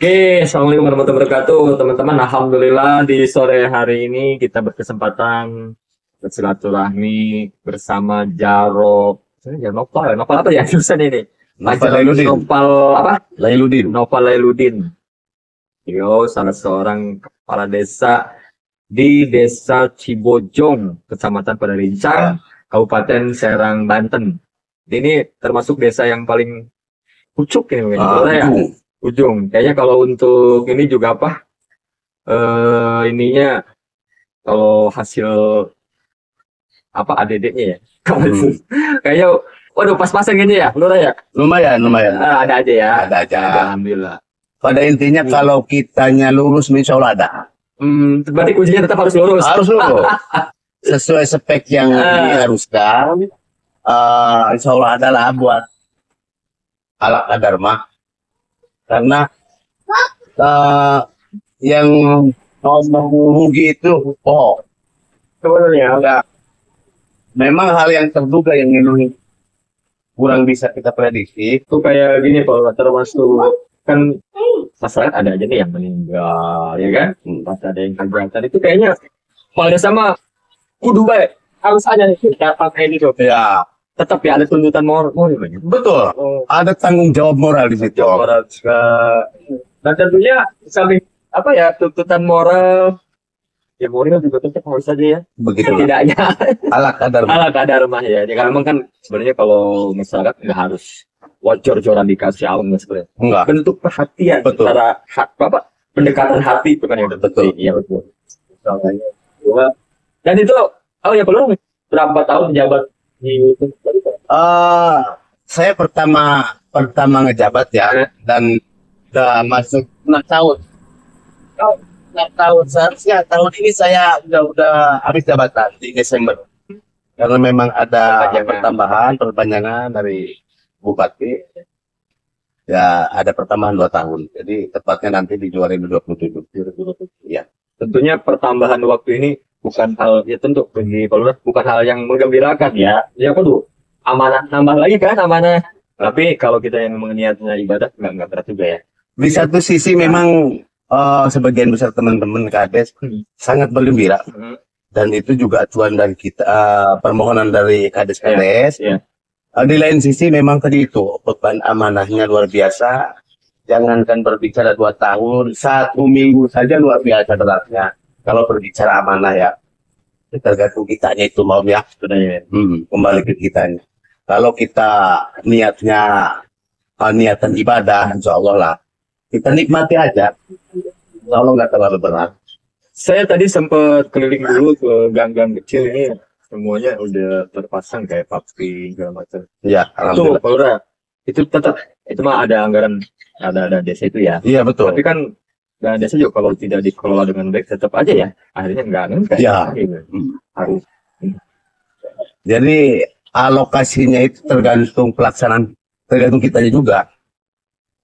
Oke, Assalamualaikum warahmatullahi wabarakatuh, teman-teman. Alhamdulillah di sore hari ini kita berkesempatan bersilaturahmi bersama Jaro. Ya, Nopal, Nopal apa ya jurusan ini? Nopal Jaro Lailudin. Nopal apa? Lailudin. Nopal Lailudin. Beliau salah seorang kepala desa di Desa Cibojong, Kecamatan Padarincang, Kabupaten Serang, Banten. Ini termasuk desa yang paling pucuk ini mungkin. Ya? Ujung. Kayaknya kalau untuk ini juga apa? Ininya kalau hasil apa ADD-nya ya? Kayaknya waduh pas-pasan gini ya, Lura ya? Lumayan. Ada aja ya. Ada aja. Alhamdulillah. Pada intinya kalau kitanya lulus, insya Allah ada. Berarti ujiannya tetap harus lulus. Harus lulus. Sesuai spek yang diharuskan. Insya Allah adalah buat alat kadar mah. Karena yang ngomong rugi itu sebenarnya enggak. Memang hal yang terduga yang ini kurang bisa kita prediksi. Itu kayak gini Pak, termasuk kan masyarakat ada aja nih yang meninggal, ya kan? Pas ada yang keberatan itu kayaknya kalau sama kudu baik harus ada nih kita pakai ini tuh. Ya, Tetap ya ada tuntutan moral. betul. Ada tanggung jawab moral di situ. Moral juga. Dan tentunya saling apa ya tuntutan moral. Ya moral juga tetap harus aja ya. Begitu. Setidaknya Ala kadar. ala kadar mah ya. Ya memang kan sebenarnya kalau masyarakat nggak harus wajor-joran dikasih alam sebenarnya. Enggak. Bentuk perhatian Betul. secara apa pendekatan hati bukan yang Betul. Iya betul. Dan itu ya belum berapa tahun menjabat di itu? Saya pertama ngejabat ya, dan udah masuk 6 tahun. 6 tahun seharusnya tahun ini saya udah habis jabatan di Desember. Karena memang ada pertambahan perpanjangan dari Bupati. Ya ada pertambahan 2 tahun. Jadi tepatnya nanti di 2027. Ya. Tentunya pertambahan waktu ini bukan hal ya tentu bagi Pak Lurah bukan hal yang menggembirakan ya. Ya apa tuh? Amanah nambah lagi kan amanah. Tapi kalau kita yang memang niatnya ibadah nggak berat juga ya. Di satu sisi memang sebagian besar teman-teman Kades sangat bergembira, dan itu juga acuan dari kita, permohonan dari Kades. Ya. Di lain sisi memang tadi itu beban amanahnya luar biasa. Jangankan berbicara 2 tahun, 1 minggu saja luar biasa beratnya. Kalau berbicara amanah ya, tergantung kitanya itu mau ya, sebenarnya kembali ke kitanya. Kalau kita niatnya niatan ibadah, insya Allah lah kita nikmati aja. Insya Allah nggak terlalu berat. Saya tadi sempat keliling dulu ke gang-gang kecil ini, semuanya udah terpasang kayak papi segala macam. Ya, Itu alhamdulillah. Pak Lurah, itu tetap itu mah ada anggaran ada desa itu ya. Iya betul. Tapi kan dana desa juga kalau tidak dikelola dengan baik tetap aja ya akhirnya nggak Ya. gitu. Harus. Jadi alokasinya itu tergantung pelaksanaan, tergantung kitanya juga.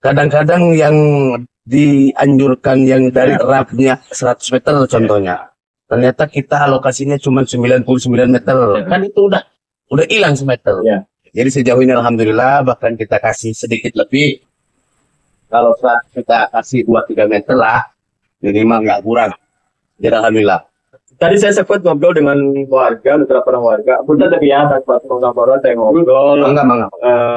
Kadang-kadang yang dianjurkan yang dari rapnya 100 meter contohnya, ternyata kita alokasinya cuma 99 meter. Kan itu udah hilang semeter. Ya. Jadi sejauh ini alhamdulillah bahkan kita kasih sedikit lebih. Kalau 100 kita kasih 2-3 meter lah, minimal nggak kurang. Jadi alhamdulillah. Tadi saya sempat ngobrol dengan beberapa orang warga. Punten tapi ya, tanpa ngobrol saya ngobrol. Mangga.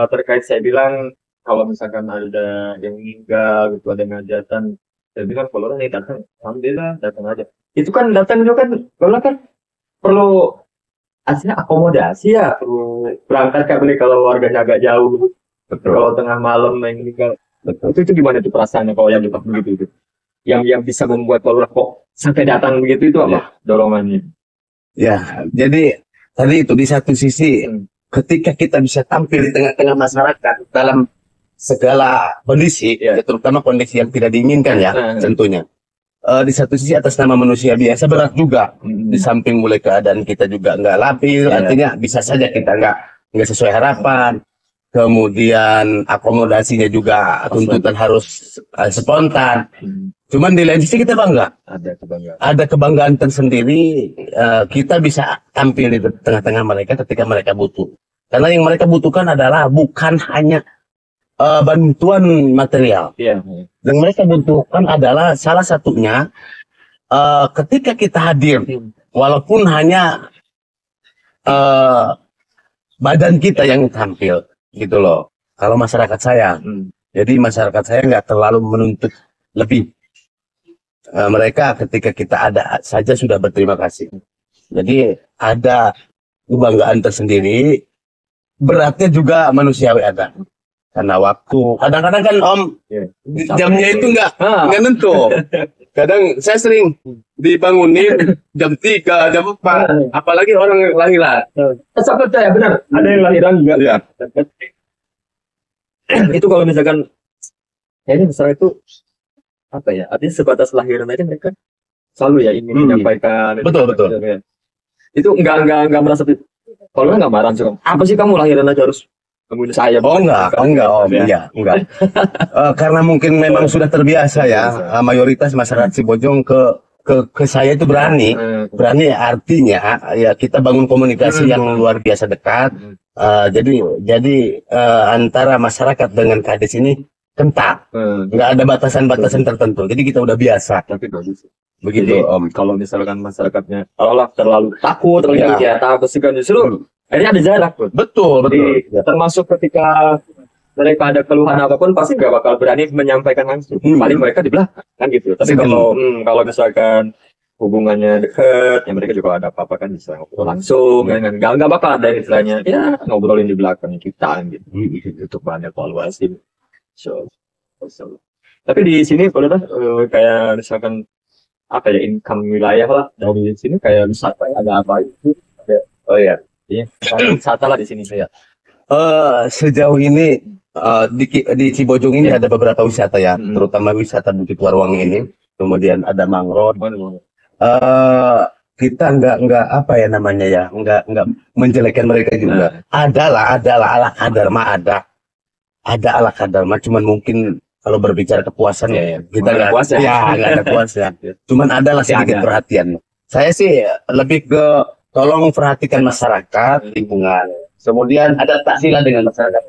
Terkait saya bilang kalau misalkan ada yang meninggal gitu, ada yang hajatan, saya bilang kalau orang ini datang, alhamdulillah datang aja. Itu kan datang itu kan, kalau kan perlu aslinya akomodasi ya, perlu berangkat kan kalau warganya agak jauh. Betul. Kalau tengah malam yang meninggal, itu gimana tuh perasaannya kalau yang tetap begitu itu? Yang bisa membuat Pak Lurah kok sampai datang begitu itu apa dorongannya? Ya, jadi tadi itu di satu sisi ketika kita bisa tampil di tengah-tengah masyarakat dalam segala kondisi, ya, terutama kondisi yang tidak diinginkan ya, tentunya. Di satu sisi atas nama manusia biasa berat juga. Di samping mulai keadaan kita juga nggak labil, artinya bisa saja kita nggak sesuai harapan. Kemudian akomodasinya juga tuntutan harus spontan. Cuman di lain sisi kita bangga. Ada kebanggaan tersendiri, kita bisa tampil di tengah-tengah mereka ketika mereka butuh. Karena yang mereka butuhkan adalah bukan hanya bantuan material. Iya. Dan mereka butuhkan adalah salah satunya ketika kita hadir, walaupun hanya badan kita yang tampil, gitu loh. Kalau masyarakat saya, jadi masyarakat saya nggak terlalu menuntut lebih. Mereka ketika kita ada saja sudah berterima kasih. Jadi ada kebanggaan tersendiri. Beratnya juga manusiawi ada. Karena waktu, kadang-kadang kan Om, jamnya itu nggak nentu. Kadang saya sering dibangunin jam 3, jam 4, apalagi orang lahiran. Sampai saya benar, ada yang lahiran juga. Ya. Itu kalau misalkan, kayaknya misalnya itu apa ya? Artinya sebatas lahiran aja mereka selalu ya ingin menyampaikan. Betul. Itu nggak merasa. Kalau nggak marah sih, apa sih kamu lahiran aja harus membunuh saya? Oh enggak Om, iya, enggak. Karena mungkin memang sudah terbiasa ya, mayoritas masyarakat Sibojong ke saya itu berani artinya ya kita bangun komunikasi yang luar biasa dekat. Jadi antara masyarakat dengan Kades ini kental, nggak ada batasan-batasan tertentu. Jadi kita udah biasa. Tapi bagus. Begitu Jadi, Om. kalau misalkan masyarakatnya terlalu takut, terlalu apa sih kan justru akhirnya ada jarak. Betul. Jadi, termasuk ketika mereka ada keluhan apapun pasti nggak bakal berani menyampaikan langsung. Paling mereka di belakang kan gitu. Tapi kalau misalkan hubungannya dekat, ya mereka juga ada apa-apa kan bisa ngobrol langsung, kan nggak bakal ada istilahnya ya ngobrolin di belakang kita gitu. Untuk bahan evaluasi. So. Tapi di sini kalau kayak misalkan apa ya income wilayah lah dari sini kayak wisata ada apa itu? Oh ya. Iya, wisata lah di sini saya. Sejauh ini di Cibojong ini ada beberapa wisata ya, terutama wisata Bukit Warwangi ini. Kemudian ada mangrove. Kita nggak apa ya namanya ya, nggak menjelekkan mereka juga. Adalah ala kadar ada ala kadar cuman mungkin kalau berbicara kepuasan kita nggak ada puasnya. Cuman adalah sedikit perhatian. Saya sih lebih ke tolong perhatikan masyarakat, lingkungan. Kemudian adaptasilah dengan masyarakat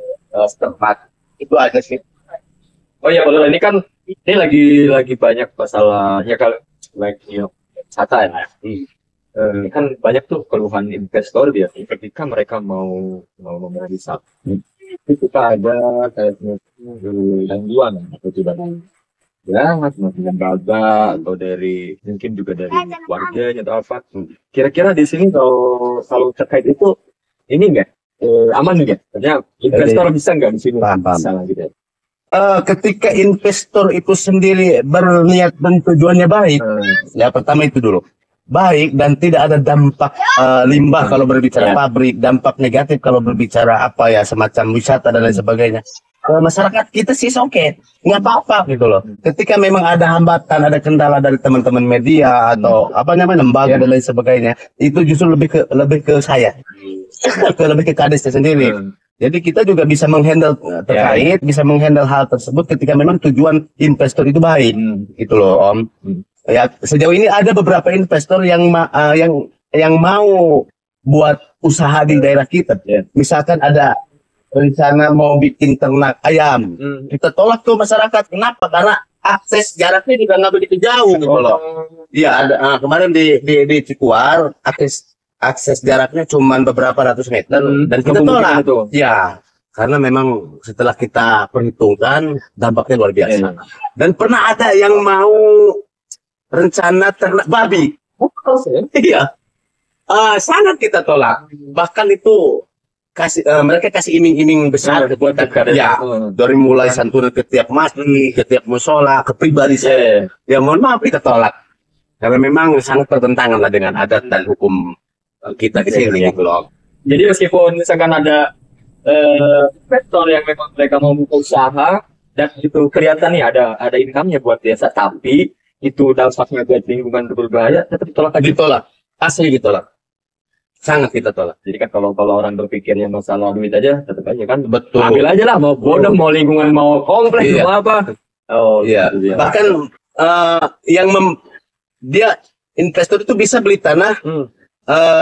setempat. Itu aja sih. Oh ya, kalau ini kan ini lagi banyak masalahnya kalau lagi wisata ya. Kan banyak tuh keluhan investor dia ketika mereka mau wisata. Itu kita ada kayak gangguan atau tidak ya macam baga atau dari mungkin juga dari warganya atau apa. Kira-kira di sini kalau terkait itu ini enggak aman enggak? Artinya investor bisa enggak di sini? Paham. Gitu. Ketika investor itu sendiri berniat dan tujuannya baik, ya pertama itu dulu baik dan tidak ada dampak limbah kalau berbicara pabrik, dampak negatif kalau berbicara apa ya semacam wisata dan lain sebagainya. Masyarakat kita sih oke, nggak apa-apa gitu loh. Ketika memang ada hambatan, ada kendala dari teman-teman media atau apa namanya lembaga dan lain sebagainya, itu justru lebih ke saya, lebih ke kadesnya sendiri. Jadi kita juga bisa menghandle terkait, bisa menghandle hal tersebut ketika memang tujuan investor itu baik, gitu loh Om. Ya sejauh ini ada beberapa investor yang mau buat usaha di daerah kita. Misalkan ada rencana mau bikin ternak ayam, kita tolak tuh masyarakat. Kenapa? Karena akses jaraknya juga nggak begitu jauh gitu loh. Iya ada kemarin di Cikuar akses jaraknya cuma beberapa ratus meter dan kita tolak. Ya karena memang setelah kita perhitungkan dampaknya luar biasa. Dan pernah ada yang mau rencana ternak babi. Iya. Sangat kita tolak. Bahkan itu mereka kasih iming-iming besar buat ya dari mulai santunan ke tiap masjid, ke tiap musola, ke pribadi saya. Ya mohon maaf kita tolak. Karena memang sangat bertentangan lah dengan adat dan hukum kita di sini gitu loh. Jadi meskipun misalkan ada investor yang memang mereka mau buka usaha dan itu kelihatan nih ada income-nya buat desa, tapi itu dampaknya buat lingkungan berbahaya, tetap ditolak. Asli ditolak. Sangat kita tolak. Jadi kan kalau orang berpikirnya masalah duit aja, tetap aja kan. Betul. Ambil aja lah, mau bodoh, mau lingkungan, mau kompleks, mau apa. Oh iya. Bahkan dia investor itu bisa beli tanah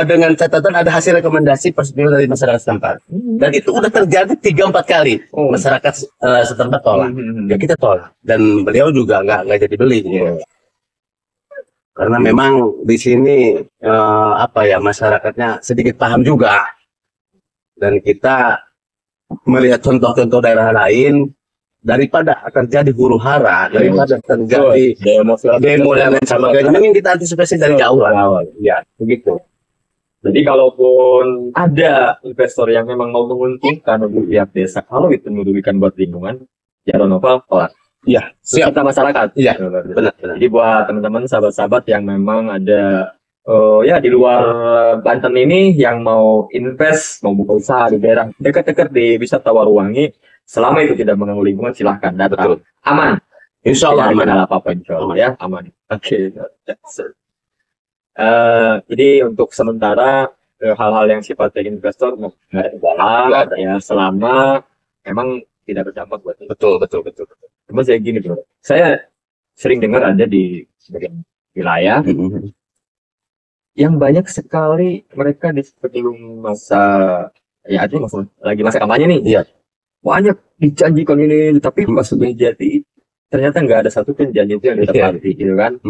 dengan catatan ada hasil rekomendasi persetujuan dari masyarakat setempat. Dan itu udah terjadi 3-4 kali masyarakat setempat tolak. Ya kita tolak. Dan beliau juga nggak jadi beli. Karena memang di sini masyarakatnya sedikit paham juga. Dan kita melihat contoh-contoh daerah lain, daripada terjadi huru hara, daripada terjadi demo dan lain sebagainya, mungkin kita antisipasi dari jauh awal. Ya, begitu. Jadi kalaupun ada investor yang memang mau menguntungkan untuk pihak desa, kalau itu merugikan buat lingkungan, ya Ronova tolak. Iya, siap. Kita masyarakat. Iya, benar. Jadi buat teman-teman, sahabat-sahabat yang memang ada di luar Banten ini yang mau invest, mau buka usaha di daerah dekat-dekat di Wisata Waruwangi, selama itu tidak mengganggu lingkungan, silahkan datang. Aman. Insya Allah aman. Apa-apa insya Allah ya, aman. Oke. Jadi untuk sementara hal-hal yang sifatnya investor ya selama memang tidak berdampak buat betul. Cuma saya gini bro, saya sering dengar ada di sebagian wilayah yang banyak sekali mereka di sebelum masa artinya lagi masa kampanye nih, banyak dijanjikan ini, tapi pas sudah jadi ternyata nggak ada satu pun janji itu yang ditepati, gitu kan?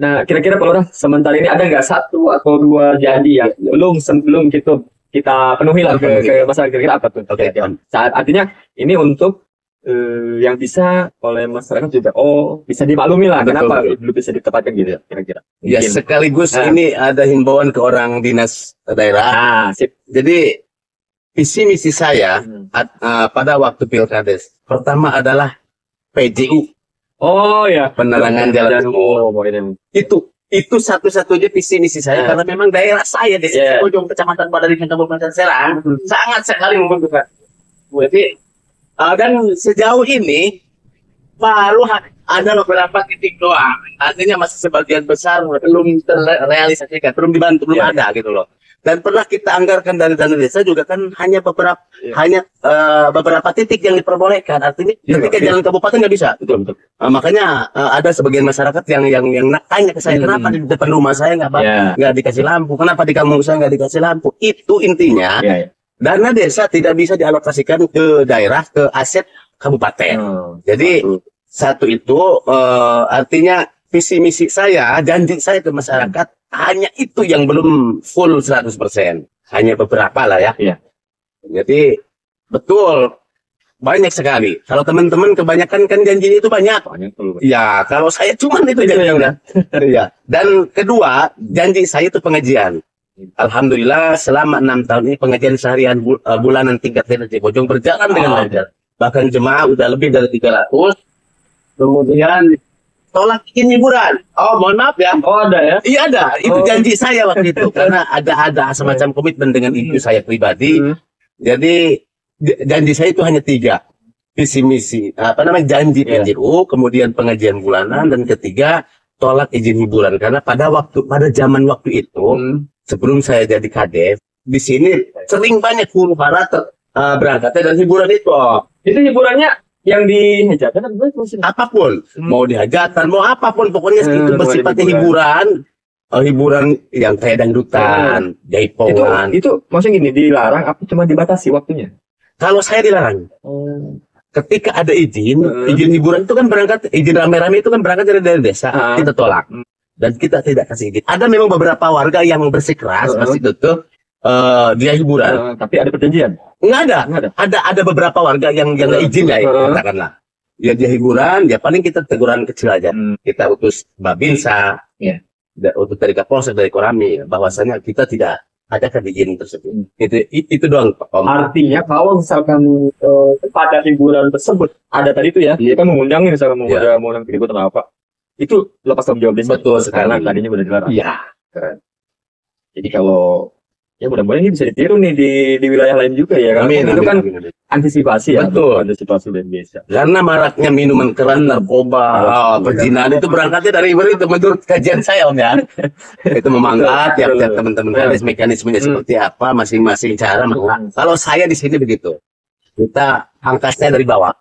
Nah, kira-kira Pak sementara ini ada nggak 1 atau 2 janji yang sebelum kita penuhi lah ke masyarakat, kira-kira apa tuh? Saat artinya ini untuk yang bisa oleh masyarakat juga bisa dimaklumi lah, kenapa belum bisa ditepatkan gitu kira-kira. Ya, sekaligus ini ada himbauan ke orang dinas daerah. Sip. Jadi visi misi saya pada waktu Pilkades pertama adalah PJU. Penerangan jalan umum. Itu satu-satunya visi misi saya karena memang daerah saya di ujung Kecamatan Padaringan Kabupaten Serang sangat sekali membutuhkan. Jadi dan sejauh ini baru ada beberapa titik doang. Artinya masih sebagian besar belum terrealisasikan, belum dibantu, belum ada gitu loh. Dan pernah kita anggarkan dari dana desa juga kan hanya beberapa titik yang diperbolehkan. Artinya ketika jalan kabupaten nggak bisa. Betul. Makanya ada sebagian masyarakat yang tanya ke saya, kenapa di depan rumah saya nggak dikasih lampu, kenapa di kampung saya nggak dikasih lampu. Itu intinya. Dana desa tidak bisa dialokasikan ke daerah, ke aset kabupaten. Jadi satu itu artinya visi misi saya, janji saya ke masyarakat hanya itu yang belum full 100%. Hanya beberapa lah ya. Jadi betul banyak sekali. Kalau teman-teman kebanyakan kan janji itu banyak. Ya, kalau saya cuma itu janjinya. Dan kedua, janji saya itu pengajian. Alhamdulillah selama 6 tahun ini pengajian seharian bulanan tingkat TNC Bojong berjalan dengan lancar. Bahkan jemaah udah lebih dari 300. Kemudian tolak izin hiburan. Mohon maaf ya. Ada ya? Iya ada. Itu janji saya waktu itu karena ada semacam komitmen dengan ibu saya pribadi. Jadi janji saya itu hanya 3. Visi misi, janji PJU, kemudian pengajian bulanan, dan ketiga tolak izin hiburan. Karena pada zaman waktu itu sebelum saya jadi kades, di sini sering banyak huru hara berangkatnya dan hiburan itu. Itu hiburannya yang di hajatan apapun, mau di hajatan, mau apapun, pokoknya itu bersifatnya hiburan yang kayak dangdutan, jaipongan. Itu maksudnya gini, dilarang apa cuma dibatasi waktunya? Kalau saya dilarang. Ketika ada izin hiburan itu kan berangkat, izin rame-rame itu kan berangkat dari desa, kita tolak. Dan kita tidak kasih izin. Ada memang beberapa warga yang bersikeras masih tutup dia hiburan. Tapi ada perjanjian? Nggak ada. Ada beberapa warga yang nggak izin katakanlah. Ya dia hiburan, ya paling kita teguran kecil aja. Kita utus Babinsa, utus dari Kapolsek, dari Korami, bahwasanya kita tidak adakan izin tersebut. Itu doang. Artinya kalau misalkan pada hiburan tersebut ada tadi itu ya, kita mengundang misalkan mengundang keributan apa, itu lepas tanggung jawab desa. Betul sekali. Karena tadinya udah dilarang. Iya. Jadi kalau mudah-mudahan ini bisa ditiru nih di wilayah lain juga ya. Amin. Itu kan antisipasi ya. Betul. Antisipasi dari desa. Karena maraknya minuman keras, narkoba, perzinahan itu berangkatnya dari itu menurut kajian saya Om ya. Itu memangkat tiap teman-teman kades mekanismenya seperti apa, masing-masing cara. Kalau saya di sini begitu. Kita angkasnya dari bawah.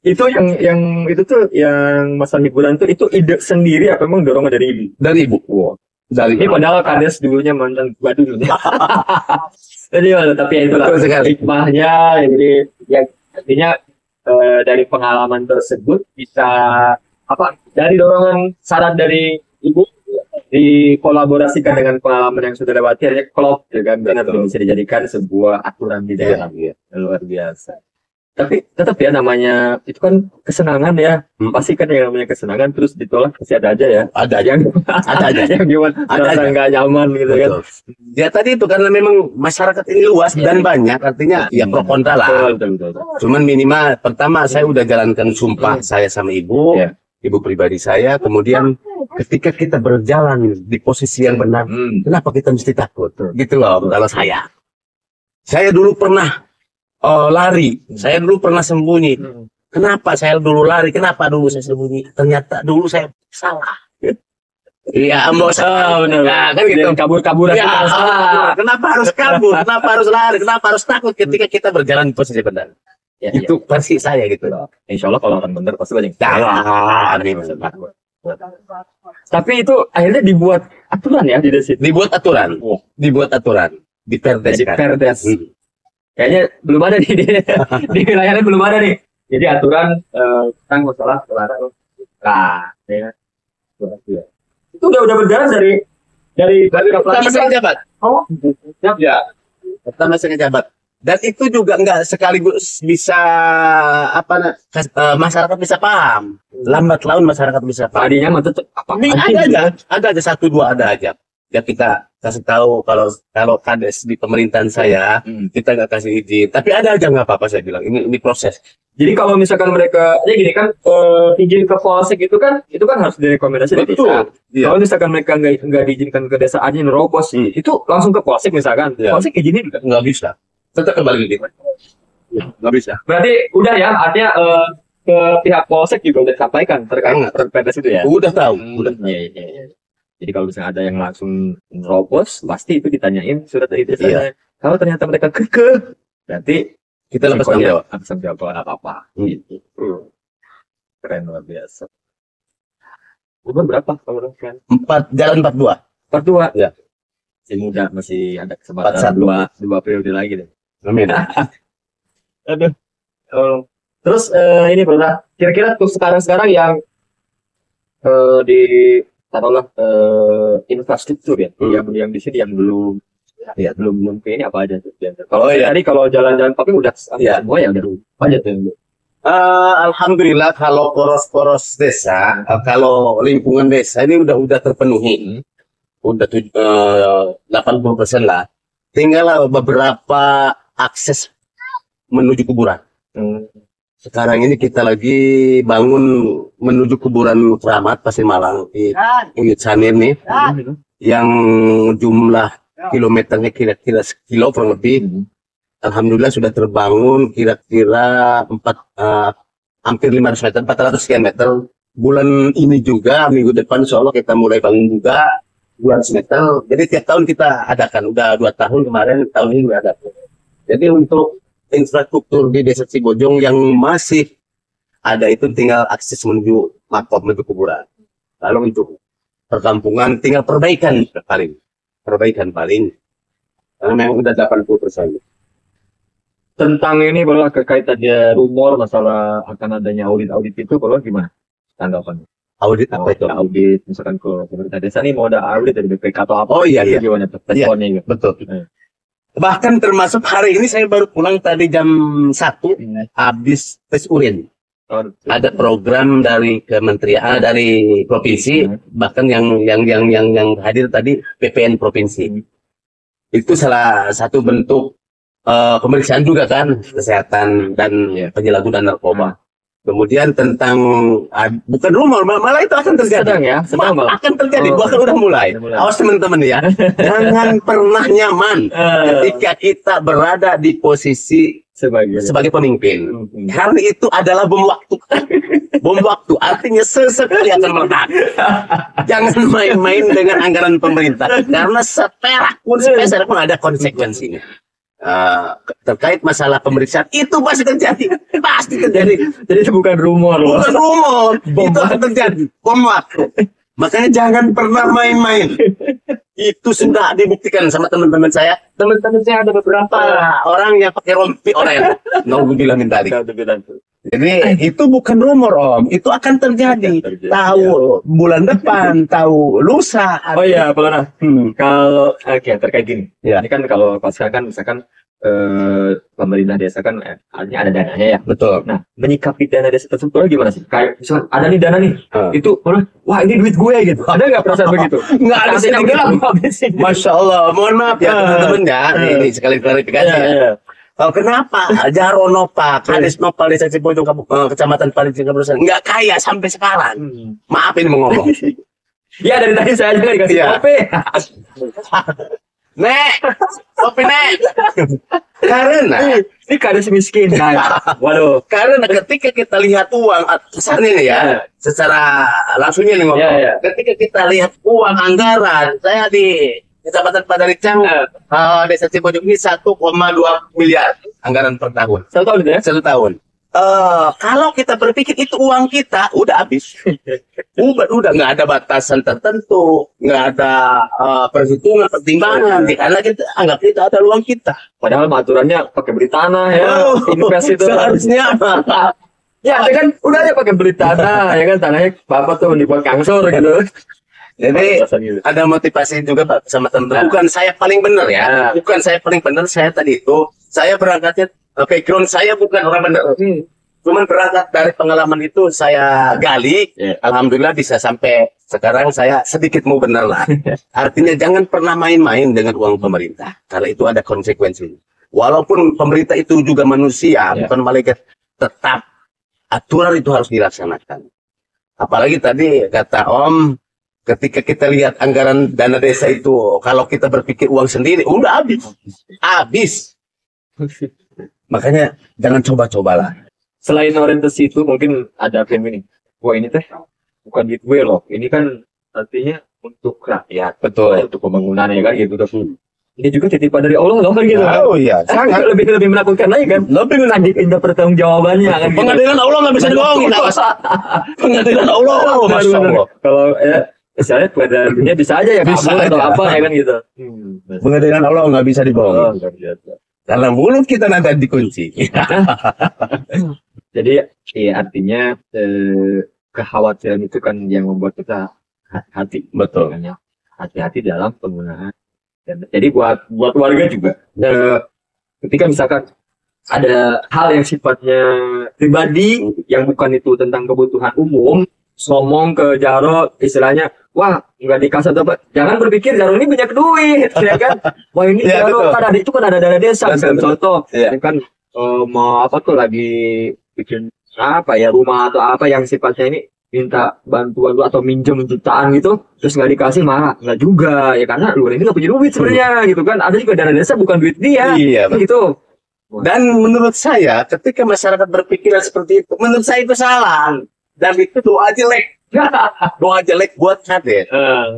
Itu yang itu tuh yang masalah hiburan itu ide sendiri apa memang dorongan dari ibu? Dari ibu. Dari Ini padahal Kades dulunya mantan gua dulu. Jadi tapi ya itulah Betul sekali. hikmahnya. Jadi ya artinya dari pengalaman tersebut bisa dari dorongan saran dari ibu dikolaborasikan dengan pengalaman yang sudah lewati, akhirnya klop ya kan, benar Betul. bisa dijadikan sebuah aturan di daerah. Iya. Luar biasa. Tapi tetap ya namanya itu kan kesenangan ya. Pasti kan yang namanya kesenangan terus ditolak pasti ada aja ya. Ada Yang ada aja. yang gimana Ada rasa aja. nggak nyaman gitu kan. Betul. Ya tadi itu karena memang masyarakat ini luas dan banyak, artinya ya pro kontra lah. Betul. Cuman minimal pertama saya udah jalankan sumpah saya sama ibu, Iya. ibu pribadi saya. Kemudian ketika kita berjalan di posisi yang benar, kenapa kita mesti takut? Gitu loh kalau saya. Saya dulu pernah lari, saya dulu pernah sembunyi. Kenapa saya dulu lari? Kenapa dulu saya sembunyi? Ternyata dulu saya salah. Iya, mbak salah. benar. Nah, kan gitu. Kabur-kaburan Ya, kita salah. kenapa harus kabur? Kenapa harus lari? Kenapa harus takut ketika kita berjalan di posisi benar? Ya, Itu versi saya gitu loh. Insya Allah kalau akan benar pasti banyak. Amin. Tapi itu akhirnya dibuat aturan ya di situ. Dibuat aturan, dibuat aturan, Jadi diperdeskan. perdes. Hmm. Kayaknya belum ada nih di wilayahnya belum ada nih. Jadi aturan tentang masalah olahraga. Nah, ya. Itu udah berjalan dari Pertama saya jabat. Oh, siap ya. Pertama saya jabat. Dan itu juga nggak sekaligus bisa masyarakat bisa paham. Lambat laun masyarakat bisa paham. Tadinya mah tetap Ada aja satu dua ada aja. Ya kita kasih tahu kalau kades di pemerintahan saya kita nggak kasih izin. Tapi ada aja nggak apa-apa saya bilang. Ini proses. Jadi kalau misalkan mereka, ya gini kan, izin ke polsek itu kan harus direkomendasi dari desa. Iya. Kalau misalkan mereka nggak diizinkan ke desa aja nerobos, itu langsung ke polsek misalkan. Iya. Polsek izinin nggak? Nggak bisa. Tetap kembali gitu. Nggak bisa. Berarti udah ya, artinya ke pihak polsek juga udah disampaikan terkait perpres itu ya. Udah tahu. Udah. Iya. Jadi kalau misalnya ada yang langsung nerobos, pasti itu ditanyain surat dari desa. Iya. Kalau ternyata mereka kekeh, berarti Kita lepas tanggung jawab. atas tanggung jawab kalau apa-apa. Gitu. Keren luar biasa. Umur berapa kalau kan? Jalan 42. Part 2. Ya. Masih muda, masih ada kesempatan 41. dua periode lagi deh. Amin. Aduh. Terus ini pernah kira-kira tuh sekarang yang di taruhlah infrastruktur ya, yang di sini yang belum ke ini apa aja tuh? Kalau tadi kalau jalan-jalan pakai udah semua ya udah apa aja tuh. Alhamdulillah kalau poros-poros desa, kalau lingkungan desa ini udah terpenuhi. Udah 80% lah. Tinggal beberapa akses menuju kuburan. Sekarang ini kita lagi bangun menuju kuburan Keramat Pasir Malang di Uyut Sanir nih, yang jumlah kilometernya kira-kira sekilo kurang lebih. Alhamdulillah sudah terbangun kira-kira hampir 500 meter, 400 sekian meter. Bulan ini juga, minggu depan insya Allah kita mulai bangun juga 200 meter. Jadi tiap tahun kita adakan, udah 2 tahun kemarin, tahun ini udah ada. Jadi untuk infrastruktur di Desa Cibojong yang masih ada itu tinggal akses menuju makom, menuju kuburan. Lalu untuk perkampungan tinggal perbaikan paling. Karena memang udah 80%. Tentang ini bahwa kekaitannya rumor masalah akan adanya audit itu bahwa gimana tanggapannya? Audit apa itu? Audit misalkan ke pemerintah desa nih mau ada audit dari BPK atau apa? Oh iya, itu iya. gimana tuh? Responnya gitu. Betul. Bahkan termasuk hari ini saya baru pulang tadi jam 1 habis tes urin. Ada program dari kementerian, dari provinsi, bahkan yang hadir tadi PPN provinsi. Itu salah satu bentuk pemeriksaan juga kan, kesehatan dan penyalahgunaan narkoba. Kemudian tentang bukan rumor, malah itu akan terjadi. Sedang malah. Akan terjadi, bahkan udah mulai. Awas teman-teman ya, jangan pernah nyaman ketika kita berada di posisi sebagai pemimpin. Karena itu adalah bom waktu. Bom waktu artinya sesekali akan meledak. Jangan main-main dengan anggaran pemerintah, karena seperak pun ada konsekuensinya. Terkait masalah pemeriksaan itu pasti terjadi, Jadi itu bukan rumor, bukan rumor, itu akan terjadi. Bom waktu. Makanya jangan pernah main-main. Itu sudah dibuktikan sama teman-teman saya. Teman-teman saya ada beberapa orang yang pakai rompi oranye. Naudzubillah min dzalik. Jadi itu bukan rumor Om, itu akan terjadi. Tahu bulan depan, tahu lusa. Oh iya, Pelona. Kalau terkait gini. Ya. Ini kan kalau pas kan misalkan pemerintah desa kan artinya ada dananya ya. Betul. Nah, menyikapi dana desa tersebut gimana sih? Kayak misalkan ada nih dana nih. Itu wah ini duit gue gitu. Ada nggak perasaan begitu? Nggak ada sih. Masya Allah, mohon maaf ya teman-teman ya. Ini sekali klarifikasi ya. Oh, kenapa? Jarono Pak, Kades Nopal Desa Cibojong, Kecamatan Palicing, Kabupaten nggak kaya sampai sekarang. Maaf ini mau ngomong. Ya dari tadi saya aja dikasih kopi. Nek, kopi Nek. Karena ini kades miskin. Nah, waduh. karena ketika kita lihat uang kesannya nih ya, secara langsungnya nih ngomong. Ketika kita lihat uang anggaran, saya di Kecamatan Padaricang, Desa Cibojong ini 1,2 miliar anggaran per tahun. 1 tahun itu ya? 1 tahun. Kalau kita berpikir itu uang kita, udah habis. Udah nggak ada batasan tertentu, nggak ada perhitungan, pertimbangan. Karena kita anggap itu ada uang kita. Padahal aturannya pakai beli tanah ya, invest itu. Seharusnya ya, kan udah aja pakai beli tanah, ya kan tanahnya bapak tuh dibuat kangsor gitu. Jadi ada motivasi juga Pak sama teman-teman. Bukan saya paling benar ya. Bukan saya paling benar. Saya tadi itu saya berangkatnya background saya bukan orang benar. Cuman berangkat dari pengalaman itu saya gali. Alhamdulillah bisa sampai sekarang saya sedikit mau benar lah. Artinya jangan pernah main-main dengan uang pemerintah. Karena itu ada konsekuensinya. Walaupun pemerintah itu juga manusia, bukan malaikat, tetap aturan itu harus dilaksanakan. Apalagi tadi kata Om, ketika kita lihat anggaran dana desa itu, kalau kita berpikir uang sendiri, udah habis. Makanya jangan coba-cobalah. Selain orientasi itu, mungkin ada film ini. Wah ini teh bukan duit gue loh. Ini kan artinya untuk rakyat. Betul. Untuk pembangunan ya kan gitu. Ini juga titipan dari Allah loh kan gitu. Oh iya, sangat lebih menakutkan lagi kan. Lebih pindah pertanggungjawabannya kan. Pengadilan Allah nggak bisa dibohongin. Pengadilan Allah, Masya Allah. Kalau misalnya pengadilannya bisa aja ya bisa kabur atau aja. apa ya kan gitu. Pengadilan Allah nggak bisa dibohongin. Dalam mulut kita nanti dikunci. Jadi ya artinya kekhawatiran itu kan yang membuat kita hati. Betul. Ya, hati-hati dalam penggunaan. Jadi buat warga juga, ketika misalkan ada hal yang sifatnya pribadi yang bukan itu tentang kebutuhan umum, ngomong ke Jaro istilahnya, wah nggak dikasih apa, jangan berpikir Jaro ini banyak duit, ya kan? Wah ini Jaro kan ada itu kan ada dana desa, contoh, ya kan mau apa tuh lagi bikin apa ya rumah atau apa yang sifatnya ini minta bantuan lu atau minjem jutaan gitu, terus nggak dikasih marah, nggak juga ya karena lu ini nggak punya duit sebenarnya gitu kan, ada juga dana desa bukan duit dia, gitu. Dan menurut saya ketika masyarakat berpikiran seperti itu, menurut saya itu salah. Dan itu doa jelek. Doa jelek buat Kades.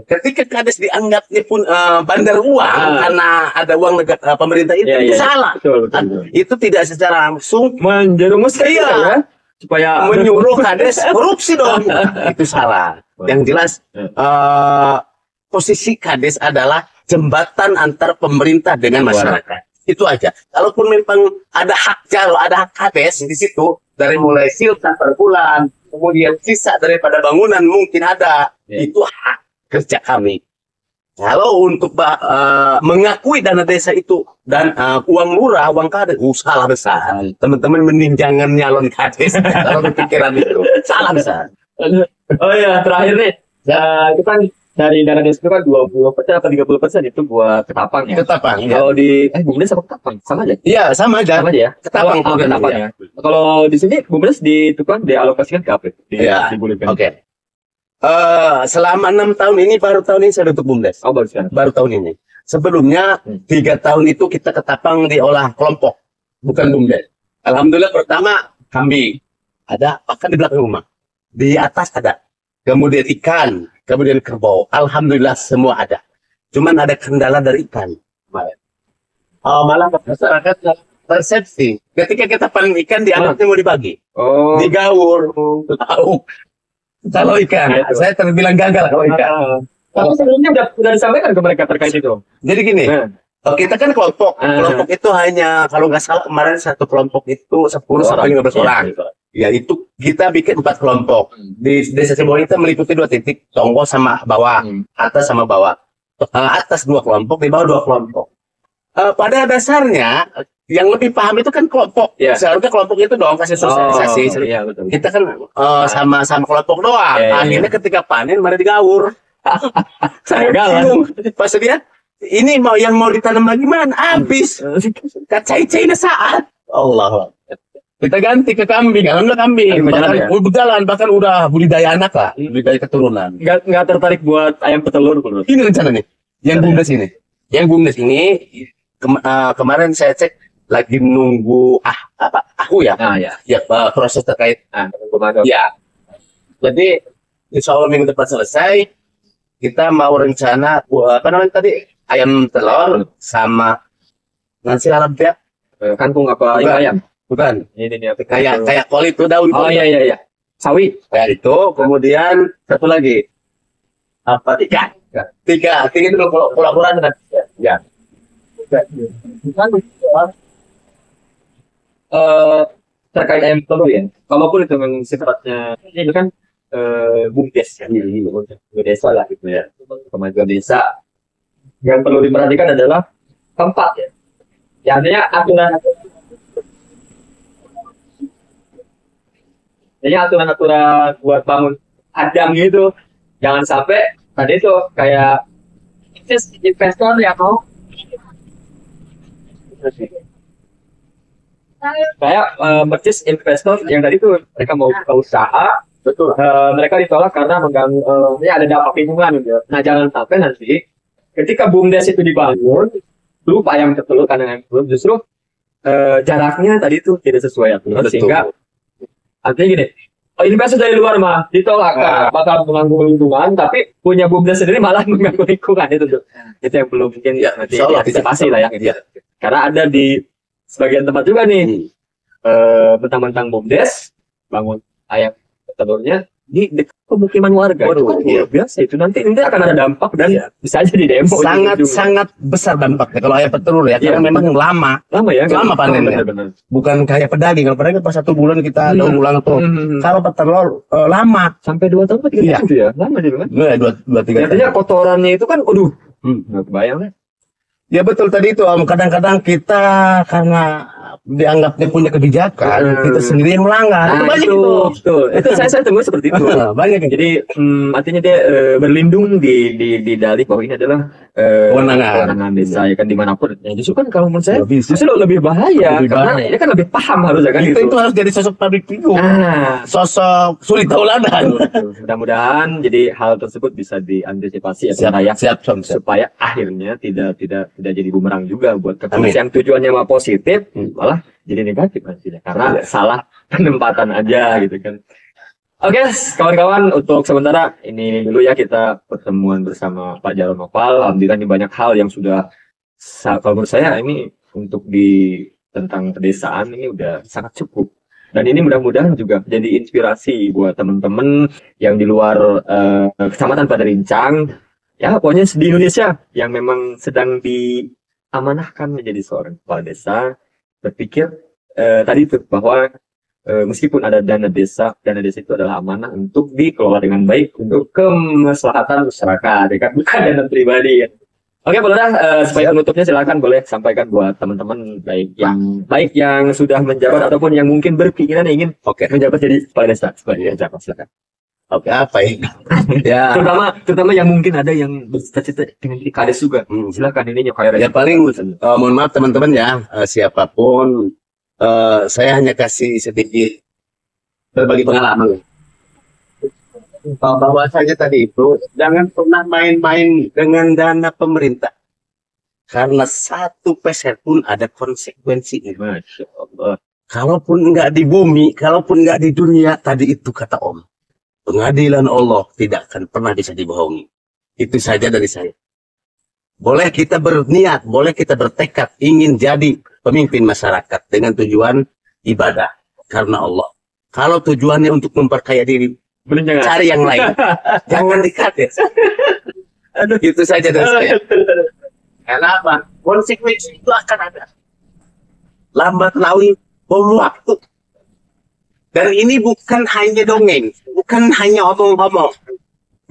Ketika Kades dianggapnya pun bandar uang karena ada uang pemerintah itu salah. Betul. Itu tidak secara langsung menjerumuskan ya, supaya menyuruh Kades korupsi dong. Itu salah. Yang jelas posisi Kades adalah jembatan antar pemerintah dengan masyarakat. Itu aja. Kalaupun memang ada hak Jaro, ada hak Kades di situ, dari mulai silta per bulan, kemudian sisa daripada bangunan mungkin ada, itu hak kerja kami. Kalau untuk mengakui dana desa itu dan uang murah, uang Kades, salah besar. Teman-teman mending jangan nyalon Kades kalau pikiran itu, salah besar. Oh ya, terakhir nih, itu kan dari dana desa itu kan 20% atau 30% itu buat Ketapang ya. Ketapang. Kalau di Bumdes sama Ketapang sama aja. Iya, sama aja. Sama aja ya. Ketapang. Ketapang ya. Kalau di sini Bumdes itu kan dialokasikan ke apa? Iya. Oke. Selama 6 tahun ini baru tahun ini saya tutup Bumdes. Oh, baru sekarang. Baru tahun ini. Sebelumnya 3 tahun itu kita Ketapang diolah kelompok, bukan Bumdes. Alhamdulillah pertama kambing ada, bahkan di belakang rumah. Di atas ada. Kemudian ikan, kemudian kerbau. Alhamdulillah semua ada. Cuman ada kendala dari ikan. Malah masyarakat persepsi. Ketika kita panen ikan dianggapnya mau dibagi. Digaur. Tahu. Kalau ikan, Nah, itu. saya terbilang gagal kalau ikan. Tapi sebelumnya udah disampaikan ke mereka terkait itu. Jadi gini, Nah, kita kan kelompok. Ah. Kelompok itu hanya, kalau nggak salah kemarin satu kelompok itu 10 sampai 15 orang. Ya itu kita bikin 4 kelompok. Di Desa Cibojong kita meliputi 2 titik, Tonggo sama bawah, atas sama bawah. Atas 2 kelompok, di bawah 2 kelompok. Pada dasarnya yang lebih paham itu kan kelompok. Ya. Seharusnya kelompok itu dong kasih sosialisasi. Iya, betul. Kita kan sama-sama kelompok doang. Iya, Akhirnya ketika panen mari digaur. Saya Gagal. pas dia ini mau ditanam lagi mana? Habis. Kacai-cainya saat. Allah. Kita ganti ke kambing, alhamdulillah kambing. Berjalan ya? Berjalan, bahkan udah budidaya anak lah, budidaya keturunan. Nggak tertarik buat ayam petelur, bro. Ini rencana nih, yang bumdes ini. Yang bumdes ini kemarin saya cek lagi nunggu aku ya. Nah, ya. Ya proses terkait. Komandan. Ya. Jadi insya Allah minggu depan selesai. Kita mau rencana apa namanya tadi ayam telur sama nasi Arab ya. Kantung apa Bukan. ayam? Bukan. Ini apa? Kayak kol itu daun. Oh iya iya iya. Sawi. Kayak itu. Kemudian satu lagi apa? Tiga itu kalau kolaborasi dengan ya. Terkait ayam telur ya. Kalaupun itu memang sifatnya itu kan bumdes ya, desa lah gitu ya. Kemajuan desa yang perlu diperhatikan adalah tempat ya. Ya artinya aturan buat bangun hadang gitu, jangan sampai tadi itu kayak investor ya mau kayak merchant investor yang tadi tuh mereka mau buka usaha, betul. Mereka ditolak karena mengganggu, ya ada dampak lingkungan gitu. Nah jangan sampai nanti ketika bumdes itu dibangun, lupa yang tertelur karena yang belum justru jaraknya tadi tuh tidak sesuai aturan sehingga artinya gini. Investor dari luar mah ditolak bakal mengganggu lingkungan, tapi punya bumdes sendiri malah mengganggu lingkungan itu tuh. Itu yang belum mungkin ya nanti diantisipasi lah ya. Gitu. Karena ada di sebagian tempat juga nih mentang-mentang bumdes bangun ayam telurnya di dekat pemukiman warga. Itu kan biasa itu nanti akan ada dampak dan bisa aja di demo. Sangat besar dampaknya kalau ayam petelur ya, karena memang lama ya, lama panennya. Bukan kayak pedaging. Kalau pedaging pas 1 bulan kita daur ulang tuh. Kalau petelur lama sampai 2 tahun 3 tahun ya, lama juga kan? 2-3 tahun. Artinya kotorannya itu kan, nggak kebayang lah. Ya betul tadi itu, kadang-kadang kita karena dianggapnya punya kebijakan, kita sendiri yang melanggar. Nah, banyak itu. Betul. Itu saya temui seperti itu. Banyak. Jadi artinya dia berlindung di dalih bahwa ini adalah kewenangan desa ya kan dimanapun. Ya, justru kan kalau menurut saya justru lebih bahaya karena ini kan lebih paham harusnya kan itu harus jadi sosok public figure. Sosok sulit tauladan. Mudah-mudahan jadi hal tersebut bisa diantisipasi ya supaya akhirnya tidak jadi bumerang juga buat yang tujuannya mah positif malah jadi negatif nantinya karena salah penempatan aja gitu kan. Oke, kawan-kawan, untuk sementara ini dulu ya kita pertemuan bersama Pak Jarod Noval. Alhamdulillah ini banyak hal yang sudah kalau menurut saya ini untuk tentang pedesaan ini udah sangat cukup. Dan ini mudah-mudahan juga jadi inspirasi buat teman-teman yang di luar Kecamatan Padarincang. Ya, pokoknya di Indonesia yang memang sedang diamanahkan menjadi seorang kepala desa, berpikir tadi itu bahwa meskipun ada dana desa itu adalah amanah untuk dikelola dengan baik untuk kemaslahatan masyarakat, ya kan? Bukan dana pribadi. Ya. Oke, Pak supaya penutupnya silakan boleh sampaikan buat teman-teman baik yang sudah menjabat ataupun yang mungkin berpikiran ingin menjabat jadi kepala desa. Silakan. Oke, apa ini? Ya. terutama yang mungkin ada yang bercita-cita dengan jadi kades juga. Silakan ini ya paling mohon maaf teman-teman ya, siapapun saya hanya kasih sedikit berbagi pengalaman. Bahwa saja tadi itu jangan pernah main-main dengan dana pemerintah. Karena 1% pun ada konsekuensinya. Masya Allah. Kalaupun nggak di bumi, kalaupun nggak di dunia, tadi itu kata Om. Pengadilan Allah tidak akan pernah bisa dibohongi. Itu saja dari saya. Boleh kita berniat, boleh kita bertekad ingin jadi pemimpin masyarakat dengan tujuan ibadah karena Allah. Kalau tujuannya untuk memperkaya diri, Mending jangan. cari yang lain. Jangan dikades. Aduh, itu saja dari saya. Kenapa? Konsekuensi itu akan ada. Lambat laun bom waktu. Dan ini bukan hanya dongeng, bukan hanya omong-omong,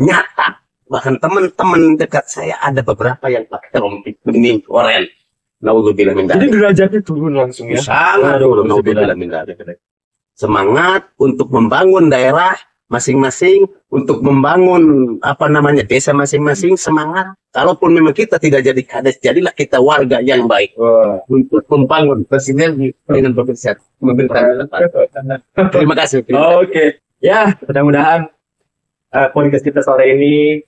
nyata. Bahkan teman-teman dekat saya ada beberapa yang pakai rompi bening oren. Naudzubillah min Jadi dzalik. derajatnya turun langsung ya. Sangat Aduh, naudzubillah min dzalik. Semangat untuk membangun daerah masing-masing, untuk membangun desa masing-masing, semangat. Kalaupun memang kita tidak jadi kades, jadilah kita warga yang baik Wah. untuk membangun presiden dengan pemerintahan. Terima kasih. Oke. Ya, mudah-mudahan podcast kita sore ini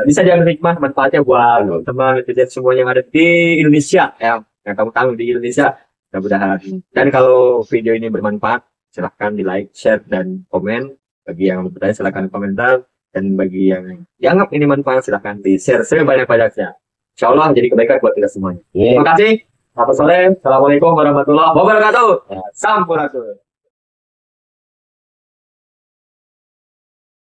bisa diambil hikmah manfaatnya buat teman netizen semua yang ada di Indonesia ya, yang kamu tahu di Indonesia, mudah-mudahan. Dan kalau video ini bermanfaat, silahkan di like, share, dan komen. Bagi yang bertanya silahkan komentar, dan bagi yang dianggap ini manfaat silahkan di share sebanyak-banyaknya. Insya Allah jadi kebaikan buat kita semuanya. Terima kasih. Selamat sore. Assalamualaikum warahmatullahi wabarakatuh. Sampurasun.